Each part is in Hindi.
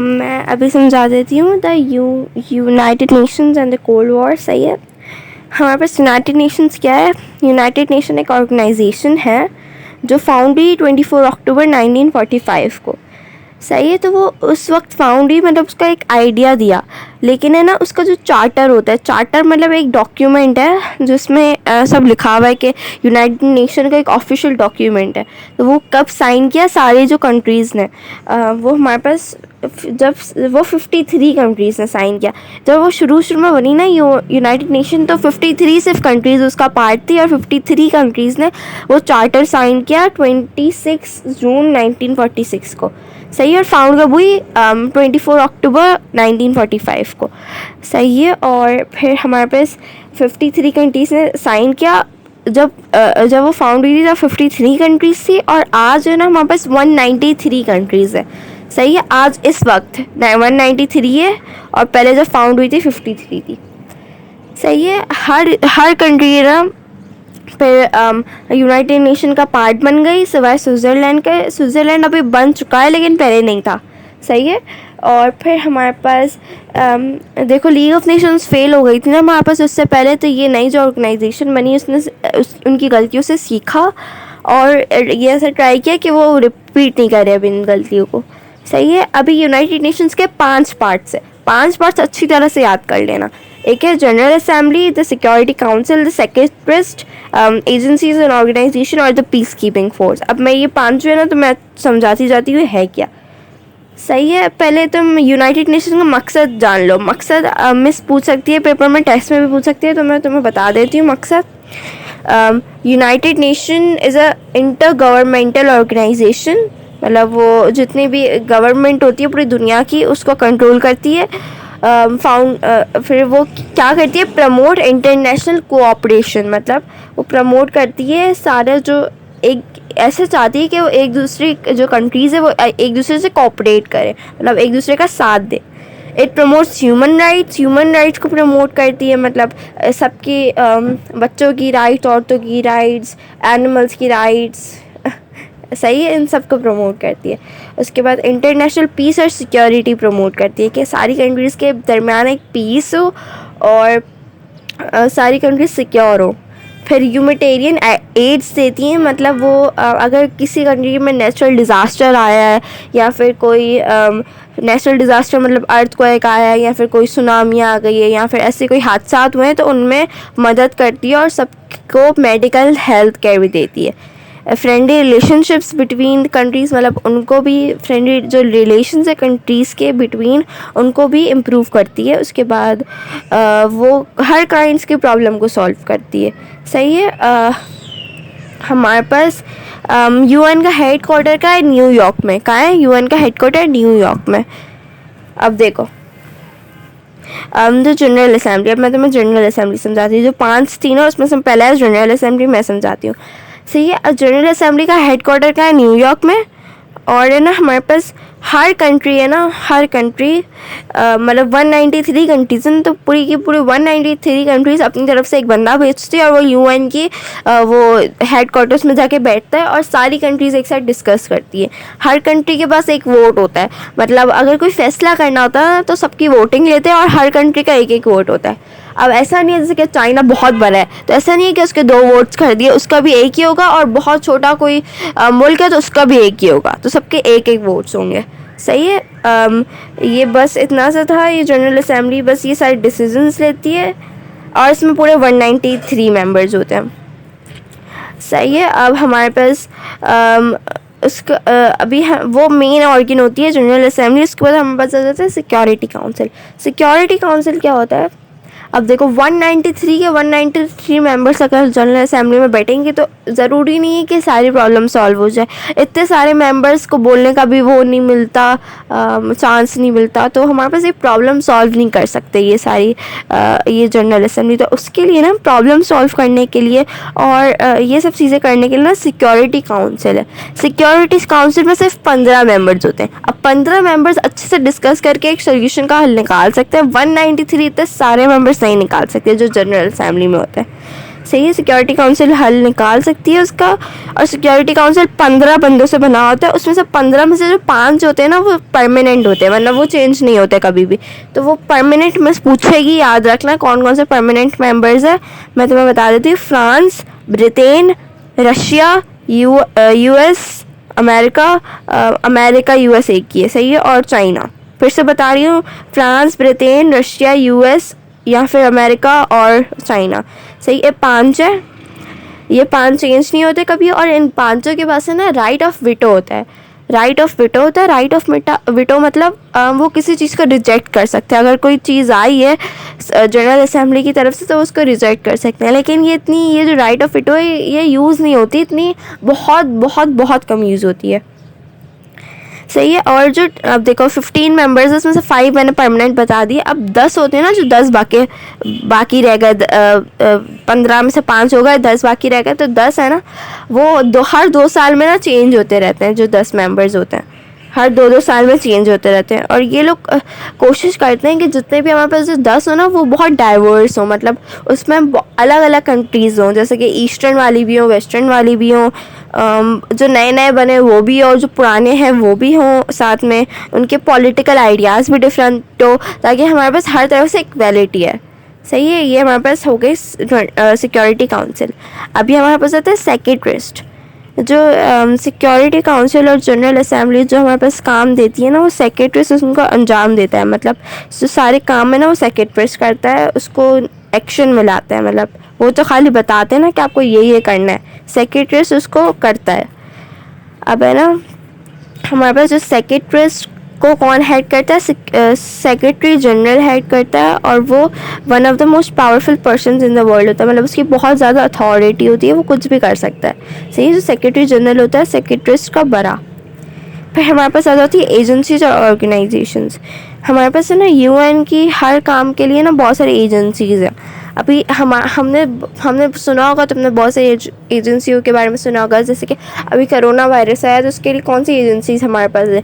मैं अभी समझा देती हूँ। The United Nations and the cold war. सही है, हमारे पास यूनाइटेड नेशंस क्या है? यूनाइटेड नेशन एक ऑर्गेनाइजेशन है जो फाउंड हुई 24 अक्टूबर 1945 को। सही है, तो वो उस वक्त फाउंड हुई, मतलब उसका एक आइडिया दिया, लेकिन है ना उसका जो चार्टर होता है, चार्टर मतलब एक डॉक्यूमेंट है जिसमें सब लिखा हुआ है कि यूनाइटेड नेशन का एक ऑफिशियल डॉक्यूमेंट है। तो वो कब साइन किया सारे जो कंट्रीज़ ने, वो हमारे पास जब वो 53 कंट्रीज़ ने साइन किया। जब वो शुरू में बनी ना यूनाइटेड नेशन, तो 53 सिर्फ कंट्रीज़ उसका पार्ट थी और 53 कंट्रीज़ ने वो चार्टर साइन किया 26 जून 1946 को। सही है, और फाउंड कब हुई? 24 अक्टूबर 1945 को। सही है, और फिर हमारे पास 53 कंट्रीज़ ने साइन किया। जब वो फाउंड हुई थी तब 53 कंट्रीज़ थी, और आज जो है ना हमारे पास 193 कंट्रीज़ है। सही है, आज इस वक्त 193 है, और पहले जब फाउंड हुई थी 53 थी। सही है, हर कंट्री है ना फिर यूनाइटेड नेशन का पार्ट बन गई, सिवाय स्विट्ज़रलैंड के। स्विट्ज़रलैंड अभी बन चुका है लेकिन पहले नहीं था। सही है, और फिर हमारे पास देखो लीग ऑफ नेशंस फेल हो गई थी ना हमारे पास उससे पहले, तो ये नई जो ऑर्गेनाइजेशन बनी उसने उनकी गलतियों से सीखा और ये ऐसा ट्राई किया कि वो रिपीट नहीं करे अभी इन गलतियों को। सही है, अभी यूनाइटेड नेशंस के 5 पार्ट्स है, 5 पार्ट्स अच्छी तरह से याद कर लेना। एक है general assembly, the security council, the secretaries, agencies and organisation और द पीस कीपिंग फोर्स। अब मैं ये 5 जो है ना तो मैं समझाती जाती हूँ है क्या। सही है, पहले तुम यूनाइटेड नेशन का मकसद जान लो। मकसद मिस पूछ सकती है पेपर में, टेस्ट में भी पूछ सकती है, तो मैं तुम्हें बता देती हूँ मकसद। United Nation is a intergovernmental organisation, मतलब वो जितनी भी गवर्नमेंट होती है पूरी दुनिया की उसको कंट्रोल करती है। फिर वो क्या करती है? प्रमोट इंटरनेशनल कोऑपरेशन, मतलब वो प्रमोट करती है सारे जो एक ऐसे चाहती है कि वो एक दूसरे जो कंट्रीज़ है वो एक दूसरे से कोऑपरेट करें, मतलब एक दूसरे का साथ दे। इट प्रमोट्स ह्यूमन राइट्स को प्रमोट करती है, मतलब सबकी बच्चों की राइट्स, औरतों की राइट्स, एनिमल्स की राइट्स। सही है, इन सब को प्रमोट करती है। उसके बाद इंटरनेशनल पीस और सिक्योरिटी प्रमोट करती है कि सारी कंट्रीज़ के दरमियान एक पीस हो और सारी कंट्रीज सिक्योर हो। फिर ह्यूमैनिटेरियन एड्स देती हैं, मतलब वो अगर किसी कंट्री में नेचुरल डिज़ास्टर आया है या फिर कोई नेचुरल डिज़ास्टर मतलब अर्थक्वेक आया है या फिर कोई सुनामी आ गई है या फिर ऐसे कोई हादसा हुए हैं तो उनमें मदद करती है और सबको मेडिकल हेल्थ केयर भी देती है। फ्रेंडली रिलेशनशिप्स बिटवीन कंट्रीज़, मतलब उनको भी फ्रेंडली जो रिलेशंस है कंट्रीज़ के बिटवीन उनको भी इम्प्रूव करती है। उसके बाद वो हर काइंड्स की प्रॉब्लम को सॉल्व करती है। सही है, हमारे पास यूएन का हेड क्वार्टर का है न्यूयॉर्क में। कहाँ है यूएन का हेड क्वार्टर? न्यूयॉर्क में। अब देखो जो जनरल असेंबली, अब मैं तुम्हें जनरल असेंबली समझाती हूँ। जो 5 थी ना उसमें से पहला है जनरल असेंबली, मैं समझाती हूँ। सही है, जनरल असेंबली का हेड क्वार्टर का है न्यूयॉर्क में। और है ना हमारे पास हर कंट्री है ना, हर कंट्री मतलब 193 कंट्रीज़ हैं, तो पूरी की पूरी 193 कंट्रीज़ अपनी तरफ से एक बंदा भेजती है और वो यूएन की वो हेड क्वार्टर्स में जाके बैठता है और सारी कंट्रीज़ एक साथ डिस्कस करती है। हर कंट्री के पास एक वोट होता है, मतलब अगर कोई फैसला करना होता है तो सबकी वोटिंग लेते हैं और हर कंट्री का एक वोट होता है। अब ऐसा नहीं है जैसे कि चाइना बहुत बड़ा है तो ऐसा नहीं है कि उसके 2 वोट्स कर दिए, उसका भी एक ही होगा, और बहुत छोटा कोई मुल्क है तो उसका भी एक ही होगा, तो सबके एक वोट्स होंगे। सही है, ये बस इतना सा था। ये जनरल असेंबली बस ये सारे डिसीजंस लेती है और इसमें पूरे 193 मेंबर्स होते हैं। सही है, अब हमारे पास उसका अभी वो मेन ऑर्गन होती है जनरल असेंबली। उसके बाद हमारे पास आ जाता है सिक्योरिटी काउंसिल। सिक्योरिटी काउंसिल क्या होता है? अब देखो 193 के 193 मेंबर्स अगर जनरल असेंबली में बैठेंगे तो ज़रूरी नहीं है कि सारी प्रॉब्लम सॉल्व हो जाए। इतने सारे मेंबर्स को बोलने का भी वो नहीं मिलता, चांस नहीं मिलता, तो हमारे पास ये प्रॉब्लम सॉल्व नहीं कर सकते ये सारी ये जनरल असेंबली। तो उसके लिए ना प्रॉब्लम सॉल्व करने के लिए और ये सब चीज़ें करने के लिए ना सिक्योरिटी काउंसिल है। सिक्योरिटी काउंसिल में सिर्फ 15 मेंबर्स होते हैं। अब 15 मेंबर्स अच्छे से डिस्कस करके एक सोल्यूशन का हल निकाल सकते हैं। 193 इतने सारे मेंबर्स नहीं निकाल सकते जो जनरल असेंबली में होते हैं। सही है, सिक्योरिटी काउंसिल हल निकाल सकती है उसका। और सिक्योरिटी काउंसिल 15 बंदों से बना होता है, उसमें से 15 में से जो 5 होते हैं ना वो परमानेंट होते हैं, वरना वो चेंज नहीं होते कभी भी। तो वो परमानेंट में पूछेगी, याद रखना कौन कौन से परमानेंट मेंबर्स है। मैं तुम्हें बता देती हूँ, France, Britain, Russia, US, America US एक ही है, सही है, और चाइना। फिर से बता रही हूँ, फ्रांस, ब्रिटेन, रशिया, यूएस या फिर अमेरिका और चाइना, सही है, 5 है। ये 5 चेंज नहीं होते कभी। और इन 5 के पास है ना राइट ऑफ विटो होता है। राइट ऑफ विटो मतलब वो किसी चीज़ को रिजेक्ट कर सकते हैं। अगर कोई चीज़ आई है जनरल असेंबली की तरफ से तो उसको रिजेक्ट कर सकते हैं। लेकिन ये जो राइट ऑफ विटो है ये यूज़ नहीं होती इतनी, बहुत बहुत बहुत कम यूज़ होती है, सही है। और जो अब देखो 15 मेंबर्स उसमें से 5 मैंने परमानेंट बता दिए। अब 10 होते हैं ना, जो 10 बाकी रह गए, 15 में से 5 हो गए, 10 बाकी रह गए, तो 10 है ना वो हर 2 साल में ना चेंज होते रहते हैं। जो 10 मेंबर्स होते हैं हर 2-2 साल में चेंज होते रहते हैं। और ये लोग कोशिश करते हैं कि जितने भी हमारे पास जो 10 हो ना वो बहुत डाइवर्स हो, मतलब उसमें अलग अलग कंट्रीज़ हों, जैसे कि ईस्टर्न वाली भी हों, वेस्टर्न वाली भी हों, जो नए नए बने वो भी और जो पुराने हैं वो भी हों, साथ में उनके पॉलिटिकल आइडियाज़ भी डिफरेंट हो, ताकि हमारे पास हर तरफ से इक्वालिटी है, सही है। ये हमारे पास हो गई सिक्योरिटी काउंसिल। अभी हमारे पास आता है सेक्रेटरिस्ट। जो सिक्योरिटी काउंसिल और जनरल असेंबली जो हमारे पास काम देती है ना, वो सेक्रेटरिस्ट उनको अंजाम देता है। मतलब जो सारे काम है ना वो सेक्रेटरिस्ट करता है, उसको एक्शन में लाता है। मतलब वो तो खाली बताते हैं ना कि आपको ये करना है, सेक्रेटरिस्ट उसको करता है। अब है ना हमारे पास जो सेक्रेटरिस्ट को कौन हेड करता है, सेक्रेटरी जनरल हेड करता है, और वो one of the most powerful persons in the world होता है। मतलब उसकी बहुत ज़्यादा अथॉरिटी होती है, वो कुछ भी कर सकता है, सही। जो सेक्रेटरी जनरल होता है सेक्रेटरिस्ट का बड़ा। फिर हमारे पास आ जाती है एजेंसीज और ऑर्गेनाइजेशंस। हमारे पास है ना यूएन की हर काम के लिए ना बहुत सारी एजेंसीज़ हैं। अभी हमने सुना होगा, तुमने बहुत सारी एजेंसियों के बारे में सुना होगा, जैसे कि अभी कोरोना वायरस आया तो उसके लिए कौन सी एजेंसीज हमारे पास है,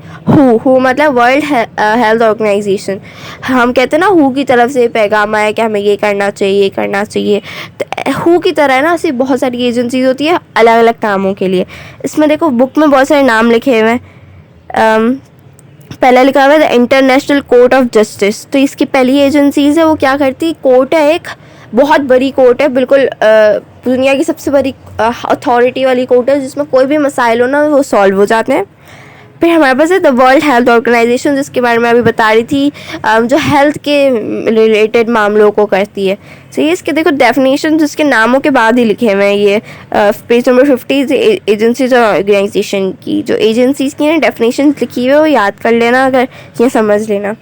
हु मतलब वर्ल्ड हेल्थ ऑर्गेनाइजेशन। हम कहते हैं ना हु की तरफ से पैगाम आया कि हमें ये करना चाहिए। तो हु की तरह है ना ऐसी बहुत सारी एजेंसीज होती है अलग अलग कामों के लिए। इसमें देखो बुक में बहुत सारे नाम लिखे हुए हैं। पहला लिखा हुआ है the international court of justice. तो इसकी पहली एजेंसीज है, वो क्या करती है, कोर्ट है, एक बहुत बड़ी कोर्ट है, बिल्कुल दुनिया की सबसे बड़ी अथॉरिटी वाली कोर्ट है, जिसमें कोई भी मसाइल हो ना वो सॉल्व हो जाते हैं। फिर हमारे पास है द वर्ल्ड हेल्थ ऑर्गेनाइजेशन, जिसके बारे में अभी बता रही थी, जो हेल्थ के रिलेटेड मामलों को करती है, सही है। इसके देखो डेफिनेशन जिसके नामों के बाद ही लिखे हुए हैं, ये पेज नंबर 50 एजेंसीज और ऑर्गेनाइजेशन की जो एजेंसीज की ना डेफिनेशन लिखी हुई है वो याद कर लेना, अगर ये समझ लेना,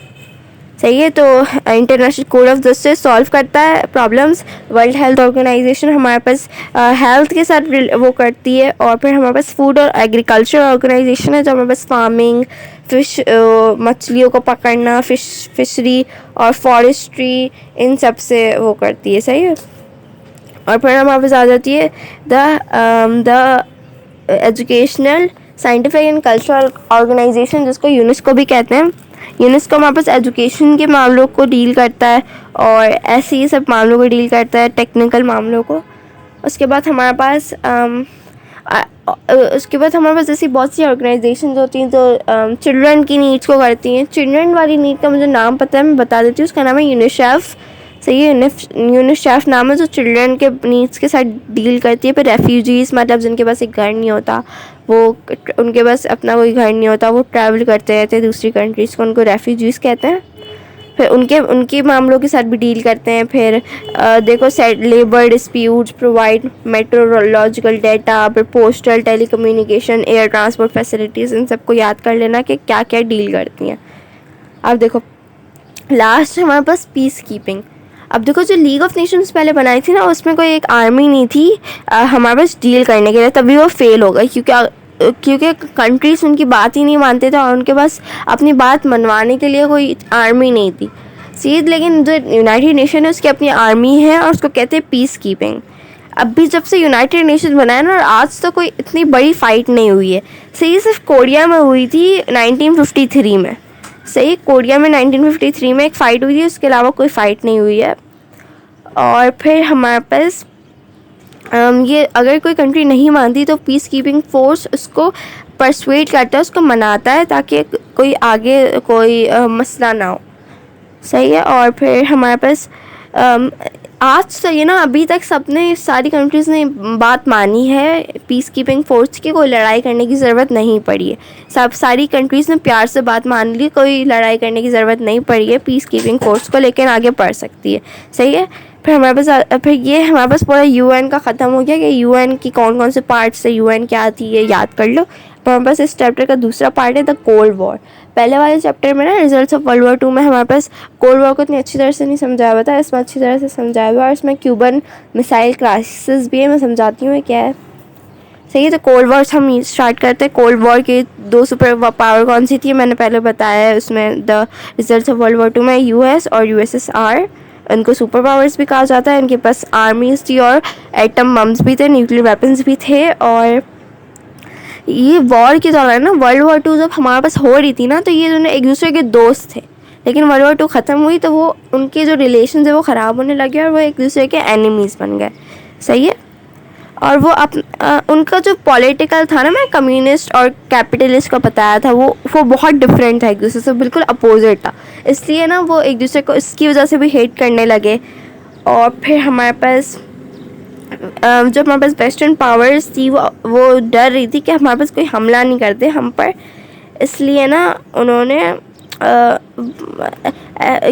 सही है। तो international code of justice solve करता है प्रॉब्लम्स। वर्ल्ड हेल्थ ऑर्गेनाइजेशन हमारे पास हेल्थ के साथ वो करती है। और फिर हमारे पास फूड और एग्रीकल्चर ऑर्गेनाइजेशन है, जो हमारे पास फार्मिंग, फिश, मछलियों को पकड़ना, फिशरी और फॉरेस्ट्री, इन सब से वो करती है, सही है। और फिर हमारे पास आ जाती है the educational, scientific and cultural organisation, जिसको यूनेस्को भी कहते हैं। यूनेस्को हमारे पास एजुकेशन के मामलों को डील करता है और ऐसे ही सब मामलों को डील करता है, टेक्निकल मामलों को। उसके बाद हमारे पास ऐसी बहुत सी ऑर्गेनाइजेशन होती हैं जो चिल्ड्रन की नीड्स को करती हैं। चिल्ड्रन वाली नीड का मुझे नाम पता है, मैं बता देती हूँ। उसका नाम है यूनिसेफ, सही है। यूनिसेफ नाम है, जो चिल्ड्रन के नीड्स के साथ डील करती है। फिर रेफ्यूजीज़, मतलब जिनके पास एक घर नहीं होता, उनके पास अपना कोई घर नहीं होता, वो ट्रैवल करते रहते हैं दूसरी कंट्रीज़ को, उनको रेफ्यूजीज़ कहते हैं। फिर उनके मामलों के साथ भी डील करते हैं। फिर देखो labour disputes, provide metrological data, फिर postal, telecommunication, air transport facilities, इन सबको याद कर लेना कि क्या क्या डील करती हैं। अब देखो लास्ट हमारे पास पीस कीपिंग। अब देखो जो लीग ऑफ नेशंस पहले बनाई थी ना, उसमें कोई एक आर्मी नहीं थी हमारे पास डील करने के लिए, तभी वो फेल हो गई, क्योंकि कंट्रीज़ उनकी बात ही नहीं मानते थे और उनके पास अपनी बात मनवाने के लिए कोई आर्मी नहीं थी, सीध। लेकिन जो यूनाइटेड नेशन है उसकी अपनी आर्मी है और उसको कहते हैं पीस कीपिंग। अब भी जब से यूनाइटेड नेशन बनाया ना, और आज तो कोई इतनी बड़ी फाइट नहीं हुई है, सही। सिर्फ कोरिया में हुई थी 1953 में, सही। कोरिया में 1953 में एक फ़ाइट हुई थी, उसके अलावा कोई फ़ाइट नहीं हुई है। और फिर हमारे पास ये अगर कोई कंट्री नहीं मानती तो पीस कीपिंग फोर्स उसको परसुएट करता है, उसको मनाता है ताकि कोई आगे कोई मसला ना हो। सही है। और फिर हमारे पास आज तो ये ना अभी तक सबने सारी कंट्रीज़ ने बात मानी है पीस कीपिंग फोर्स की, कोई लड़ाई करने की ज़रूरत नहीं पड़ी है। सारी कंट्रीज़ ने प्यार से बात मान ली, कोई लड़ाई करने की ज़रूरत नहीं पड़ी है पीस कीपिंग फोर्स को, लेकिन आगे बढ़ सकती है। सही है। फिर हमारे पास पूरा यूएन का ख़त्म हो गया कि यूएन की कौन कौन से पार्ट्स है, यूएन क्या आती है, याद कर लो। तो हमारे पास इस चैप्टर का दूसरा पार्ट है द कोल्ड वॉर। पहले वाले चैप्टर में ना रिजल्ट्स ऑफ वर्ल्ड वॉर 2 में हमारे पास कोल्ड वॉर को इतनी अच्छी तरह से नहीं समझाया हुआ था, इसमें अच्छी तरह से समझाया हुआ है। और इसमें क्यूबन मिसाइल क्राइसिस भी है, मैं समझाती हूँ क्या है। सही है। तो कोल्ड वॉर हम स्टार्ट करते हैं। कोल्ड वॉर की 2 सुपर पावर कौन सी थी, मैंने पहले बताया है। उसमें the results of world war 2 में यूएस और यूएसएसआर, उनको सुपर पावर्स भी कहा जाता है। इनके पास आर्मीज थी और एटम बम्स भी थे, न्यूक्लियर वेपन्स भी थे। और ये वॉर के दौरान ना वर्ल्ड वॉर 2 जब हमारे पास हो रही थी ना, तो ये दोनों एक दूसरे के दोस्त थे। लेकिन वर्ल्ड वॉर 2 ख़त्म हुई तो वो उनके जो रिलेशन है वो ख़राब होने लगे और वो एक दूसरे के एनिमीज़ बन गए। सही है। और वो उनका जो पॉलिटिकल था ना, मैं कम्युनिस्ट और कैपिटलिस्ट का बताया था, वो बहुत डिफरेंट था, एक दूसरे से बिल्कुल अपोजिट था। इसलिए ना वो एक दूसरे को इसकी वजह से भी हेट करने लगे। और फिर हमारे पास जो हमारे पास वेस्टर्न पावर्स थी वो डर रही थी कि हमारे पास कोई हमला नहीं करते हम पर, इसलिए ना उन्होंने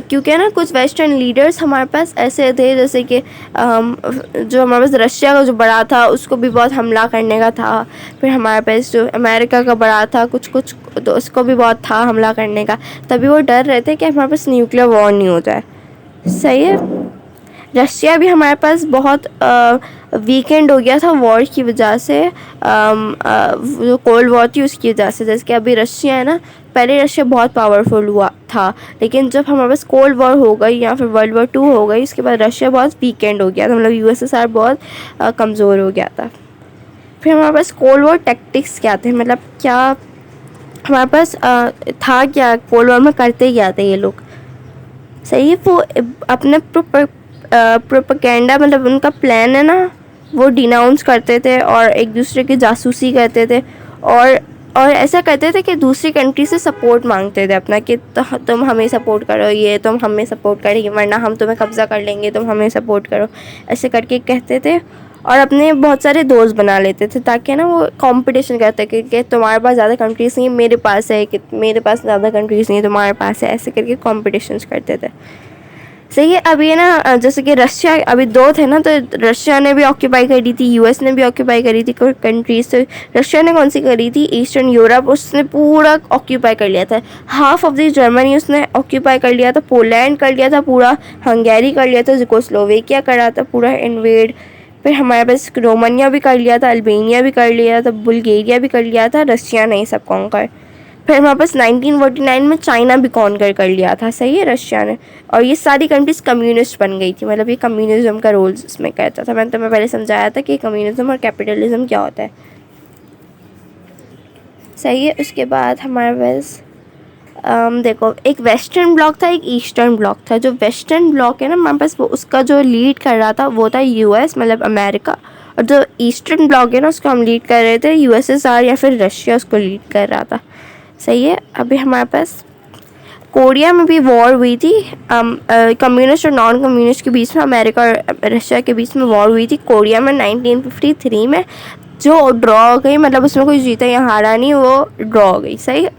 क्योंकि ना कुछ वेस्टर्न लीडर्स हमारे पास ऐसे थे जैसे कि जो हमारे पास रशिया का जो बड़ा था उसको भी बहुत हमला करने का था। फिर हमारे पास जो अमेरिका का बड़ा था कुछ तो उसको भी बहुत था हमला करने का। तभी वो डर रहे थे कि हमारे पास न्यूक्लियर वॉर नहीं हो जाए। सही है। रशिया भी हमारे पास बहुत वीकेंड हो गया था वॉर की वजह से, जो कोल्ड वॉर थी उसकी वजह से। जैसे कि अभी रशिया है ना, पहले रशिया बहुत पावरफुल हुआ था, लेकिन जब हमारे पास कोल्ड वॉर हो गई या फिर वर्ल्ड वॉर 2 हो गई, उसके बाद रशिया बहुत वीकेंड हो गया था, मतलब यूएसएसआर बहुत कमज़ोर हो गया था। फिर हमारे पास कोल्ड वॉर टैक्टिक्स क्या थे, मतलब क्या हमारे पास था, क्या कोल्ड वॉर में करते क्या थे ये लोग। सही है। वो अपने प्रोपेगेंडा, मतलब उनका प्लान है ना, वो डिनाउंस करते थे और एक दूसरे की जासूसी करते थे और ऐसा करते थे कि दूसरी कंट्री से सपोर्ट मांगते थे अपना, कि तुम हमें सपोर्ट करो, ये तुम हमें सपोर्ट करेंगे वरना हम तुम्हें कब्ज़ा कर लेंगे, तुम हमें सपोर्ट करो, ऐसे करके कहते थे। और अपने बहुत सारे दोस्त बना लेते थे ताकि ना वो कंपटीशन करते कि तुम्हारे पास ज़्यादा कंट्रीज़ नहीं है, मेरे पास है, कि मेरे पास ज़्यादा कंट्रीज़ नहीं है, तुम्हारे पास है, ऐसे करके कॉम्पिटिशन्स करते थे। सही है। अब ये ना जैसे कि रशिया अभी 2 थे ना, तो रशिया ने भी ऑक्यूपाई करी थी, यूएस ने भी ऑक्यूपाई करी थी कोई कंट्रीज। तो रशिया ने कौन सी करी थी, ईस्टर्न यूरोप, उसने पूरा ऑक्यूपाई कर लिया था। हाफ ऑफ द जर्मनी उसने ऑक्यूपाई कर लिया था, पोलैंड कर लिया था पूरा, हंगेरी कर लिया था, ज़ेकोस्लोवाकिया करा था पूरा इन्वेड। फिर हमारे पास रोमानिया भी कर लिया था, अल्बानिया भी कर लिया था, बुल्गारिया भी कर लिया था, रशिया ने ये सब कॉन्कर। फिर हमारे पास 1949 में चाइना भी कॉन्कर कर लिया था। सही है, रशिया ने। और ये सारी कंट्रीज़ कम्युनिस्ट बन गई थी, मतलब ये कम्युनिज्म का रोल इसमें कहता था। मैंने तुम्हें पहले समझाया था कि कम्युनिज्म और कैपिटलिज्म क्या होता है। सही है। उसके बाद हमारे पास देखो, एक वेस्टर्न ब्लॉक था, एक ईस्टर्न ब्लॉक था। जो वेस्टर्न ब्लॉक है ना हमारे पास, वो उसका जो लीड कर रहा था वो था यूएस, मतलब अमेरिका। और जो ईस्टर्न ब्लॉक है ना उसको हम लीड कर रहे थे यूएसएसआर या फिर रशिया उसको लीड कर रहा था। सही है। अभी हमारे पास कोरिया में भी वॉर हुई थी, कम्युनिस्ट और नॉन कम्युनिस्ट के बीच में, अमेरिका और रशिया के बीच में वॉर हुई थी कोरिया में 1953 में, जो ड्रॉ हो गई, मतलब उसमें कोई जीता या हारा नहीं, वो ड्रॉ हो गई। सही है।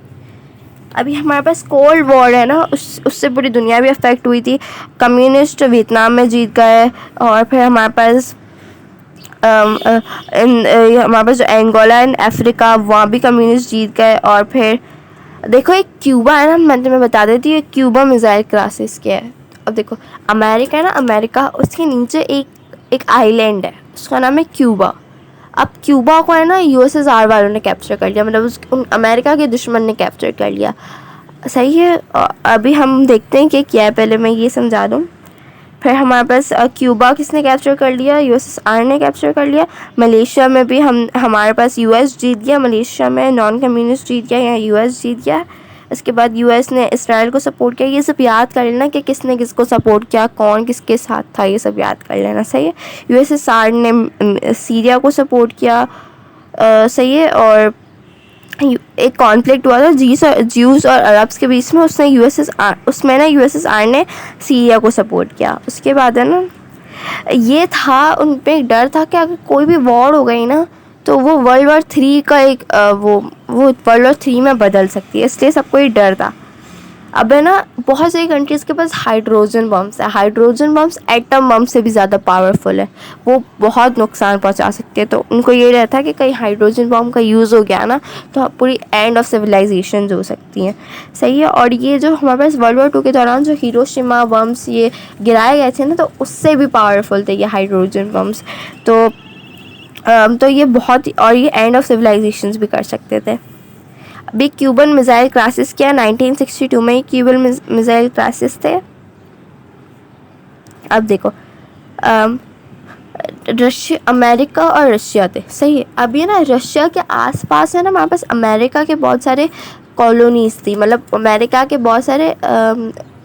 अभी हमारे पास कोल्ड वॉर है ना, उससे पूरी दुनिया भी अफेक्ट हुई थी। कम्युनिस्ट वियतनाम में जीत गए, और फिर हमारे पास हमारे पास जो एंगोला एंड अफ्रीका, वहाँ भी कम्युनिस्ट जीत गए। और फिर देखो एक क्यूबा है ना, मैं तुम्हें बता देती हूँ क्यूबा मिसाइल क्राइसिस क्या है। अब देखो अमेरिका है ना, अमेरिका उसके नीचे एक आइलैंड है, उसका नाम है क्यूबा। अब क्यूबा को है ना यूएसएसआर वालों ने कैप्चर कर लिया, मतलब अमेरिका के दुश्मन ने कैप्चर कर लिया। सही है। अभी हम देखते हैं कि क्या है, पहले मैं ये समझा दूँ। फिर हमारे पास क्यूबा किसने कैप्चर कर लिया, यूएसएसआर ने कैप्चर कर लिया। मलेशिया में भी हमारे पास यूएस जीत गया, मलेशिया में नॉन कम्युनिस्ट जीत गया या यूएस जीत गया। उसके बाद यूएस ने इसराइल को सपोर्ट किया। ये सब याद कर लेना कि किसने किसको सपोर्ट किया, कौन किसके साथ था, ये सब याद कर लेना, सही है। यूएसएसआर ने सीरिया को सपोर्ट किया, सही है। और एक कॉन्फ्लिक्ट हुआ था ज्यूज़ और अरब्स के बीच में, उसमें ना यूएसएसआर ने सीरिया को सपोर्ट किया। उसके बाद है ना ये था, उन पर एक डर था कि अगर कोई भी वॉर हो गई ना तो वो वर्ल्ड वॉर 3 का एक वो वर्ल्ड वॉर 3 में बदल सकती है, इसलिए सबको ये डर था। अब है ना बहुत सारी कंट्रीज़ के पास हाइड्रोजन बम्स है। हाइड्रोजन बम्स एटम बम से भी ज़्यादा पावरफुल है, वो बहुत नुकसान पहुंचा सकते हैं। तो उनको ये रहता है कि कहीं हाइड्रोजन बम का यूज़ हो गया ना तो पूरी एंड ऑफ सिविलाइजेशन हो सकती हैं, सही है। और ये जो हमारे पास वर्ल्ड वॉर 2 के दौरान जो हिरोशिमा बम्स ये गिराए गए थे ना, तो उससे भी पावरफुल थे ये हाइड्रोजन बम्स। तो ये बहुत, और ये एंड ऑफ सिविलाइजेशंस भी कर सकते थे। अभी क्यूबन मिसाइल क्राइसिस किया 1962 में, क्यूबन मिसाइल क्राइसिस थे। अब देखो रशिया, अमेरिका और रशिया थे, सही है। अब ये ना रशिया के आसपास है ना हमारे पास अमेरिका के बहुत सारे कॉलोनीज़ थी, मतलब अमेरिका के बहुत सारे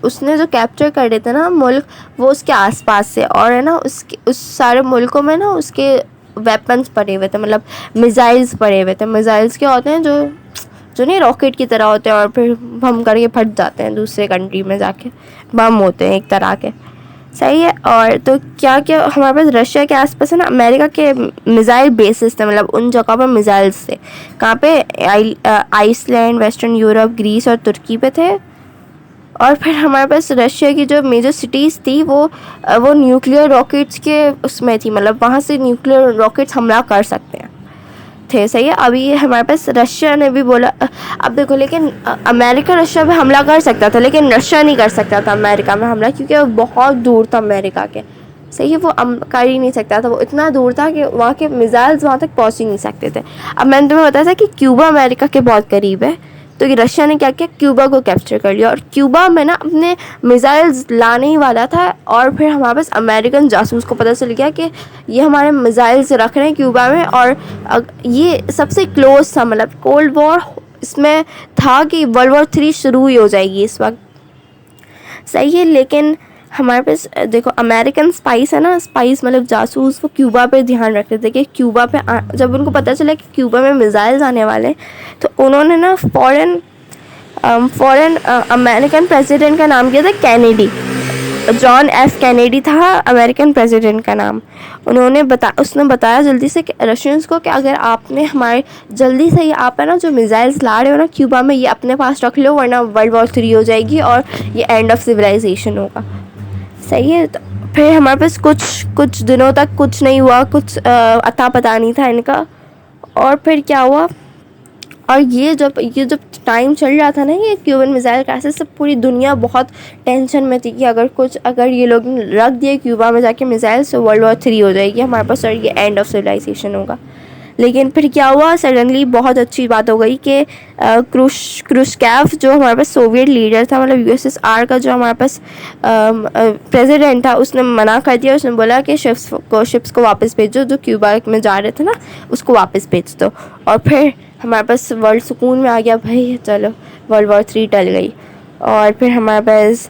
उसने जो कैप्चर कर रहे थे ना मुल्क, वो उसके आसपास से, और है ना उस सारे मुल्कों में ना उसके वेपन्स पड़े हुए थे, मतलब मिसाइल्स पड़े हुए थे। मिसाइल्स क्या होते हैं, जो नहीं रॉकेट की तरह होते हैं और फिर बम करके फट जाते हैं दूसरे कंट्री में जाके, बम होते हैं एक तरह के, सही है। और तो क्या क्या हमारे पास रशिया के आसपास है ना अमेरिका के मिसाइल बेसिस थे, मतलब उन जगह पर मिसाइल्स थे। कहाँ पे, आइसलैंड, वेस्टर्न यूरोप, ग्रीस और तुर्की पे थे। और फिर हमारे पास रशिया की जो मेजर सिटीज़ थी वो न्यूक्लियर रॉकेट्स के उसमें थी, मतलब वहाँ से न्यूक्लियर रॉकेट्स हमला कर सकते हैं थे, सही है। अभी ये हमारे पास रशिया ने भी बोला, अब देखो, लेकिन अमेरिका रशिया पे हमला कर सकता था, लेकिन रशिया नहीं कर सकता था अमेरिका में हमला, क्योंकि वो बहुत दूर था अमेरिका के, सही है। वो कर ही नहीं सकता था, वो इतना दूर था कि वहाँ के मिसाइल्स वहाँ तक पहुँच ही नहीं सकते थे। अब मैंने तुम्हें बताया था कि क्यूबा अमेरिका के बहुत करीब है, तो ये रशिया ने क्या किया, क्यूबा को कैप्चर कर लिया। और क्यूबा में ना अपने मिसाइल्स लाने ही वाला था, और फिर हमारे पास अमेरिकन जासूस को पता चल गया कि ये हमारे मिसाइल्स रख रहे हैं क्यूबा में, और ये सबसे क्लोज था, मतलब कोल्ड वॉर इसमें था कि वर्ल्ड वॉर 3 शुरू ही हो जाएगी इस वक्त, सही है। लेकिन हमारे पास देखो अमेरिकन स्पाइस है ना, स्पाइस मतलब जासूस, वो क्यूबा पे ध्यान रखते थे कि क्यूबा पे जब उनको पता चला कि क्यूबा में मिसाइल्स आने वाले, तो उन्होंने ना फॉरेन अमेरिकन प्रेसिडेंट का नाम किया था कैनेडी। जॉन एफ कैनेडी था अमेरिकन प्रेसिडेंट का नाम। उसने बताया जल्दी से रशियंस को कि अगर आपने हमारे जल्दी से, ये आप है ना जो मिसाइल्स ला रहे हो ना क्यूबा में, ये अपने पास रख लो, वरना वर्ल्ड वॉर 3 हो जाएगी और ये एंड ऑफ सिविलाइजेशन होगा, सही है। तो फिर हमारे पास कुछ दिनों तक कुछ नहीं हुआ, कुछ अता पता नहीं था इनका। और फिर क्या हुआ, और ये जब टाइम चल रहा था ना ये क्यूबन मिसाइल क्राइसिस, सब पूरी दुनिया बहुत टेंशन में थी कि अगर ये लोग रख दिए क्यूबा में जाके मिसाइल्स, तो वर्ल्ड वॉर 3 हो जाएगी हमारे पास और ये एंड ऑफ सिविलाइजेशन होगा। लेकिन फिर क्या हुआ, सडनली बहुत अच्छी बात हो गई कि क्रुश्चेव जो हमारे पास सोवियत लीडर था, मतलब यूएसएसआर का जो हमारे पास प्रेसिडेंट था, उसने मना कर दिया। उसने बोला कि शिप्स को वापस भेजो, जो क्यूबा में जा रहे थे ना उसको वापस भेज दो। और फिर हमारे पास वर्ल्ड सुकून में आ गया, भाई चलो वर्ल्ड वॉर 3 टल गई। और फिर हमारे पास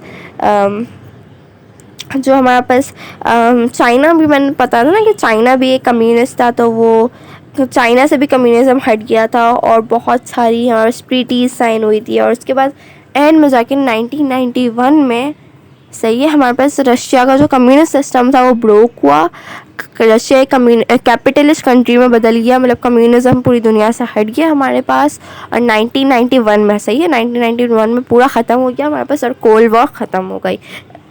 चाइना भी, मैंने पता था ना कि चाइना भी एक कम्युनिस्ट था, तो वो चाइना से भी कम्युनिज्म हट गया था, और बहुत सारी हमारे ट्रीटीज साइन हुई थी। और उसके बाद एंड में जाके 1991 में, सही है, हमारे पास रशिया का जो कम्युनिस्ट सिस्टम था वो ब्रोक हुआ। रशिया एक कैपिटलिस्ट कंट्री में बदल गया, मतलब कम्युनिज्म पूरी दुनिया से हट गया हमारे पास। और 1991 में, सही है, 1991 में पूरा ख़त्म हो गया हमारे पास, और कोल्ड वॉर ख़त्म हो गई।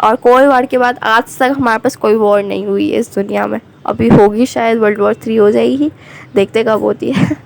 और कोल्ड वॉर के बाद आज तक हमारे पास कोई वॉर नहीं हुई है इस दुनिया में। अभी होगी शायद, वर्ल्ड वॉर 3 हो जाएगी, देखते कब होती है।